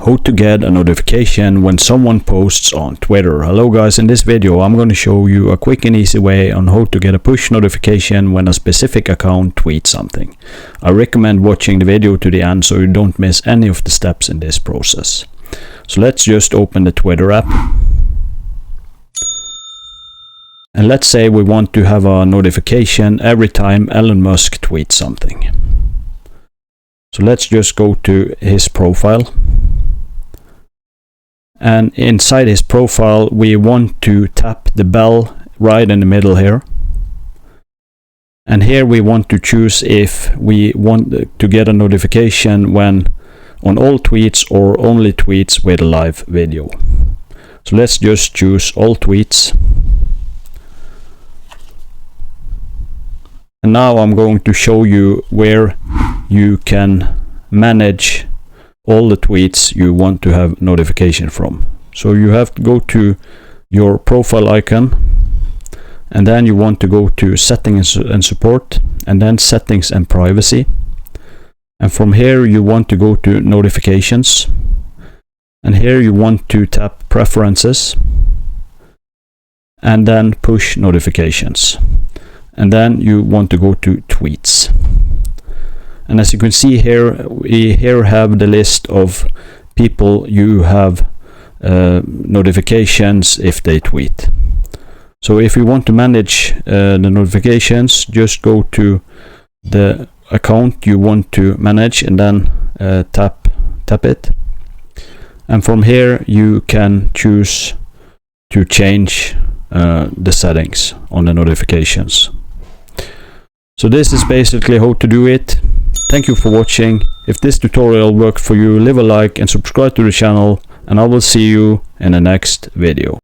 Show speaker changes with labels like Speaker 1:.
Speaker 1: How to get a notification when someone posts on Twitter. Hello guys, in this video I'm going to show you a quick and easy way on how to get a push notification when a specific account tweets something. I recommend watching the video to the end so you don't miss any of the steps in this process. So let's just open the Twitter app. And let's say we want to have a notification every time Elon Musk tweets something. So let's just go to his profile. And inside his profile we want to tap the bell right in the middle here. And here we want to choose if we want to get a notification when on all tweets or only tweets with a live video. So let's just choose all tweets. And now I'm going to show you where you can manage all the tweets you want to have notification from. So you have to go to your profile icon, and then you want to go to settings and support, and then settings and privacy. And from here you want to go to notifications, and here you want to tap preferences and then push notifications, and then you want to go to tweets. And as you can see here, we here have the list of people you have notifications if they tweet. So if you want to manage the notifications, just go to the account you want to manage and then tap it. And from here you can choose to change the settings on the notifications. So this is basically how to do it. Thank you for watching. If this tutorial worked for you, leave a like and subscribe to the channel, and I will see you in the next video.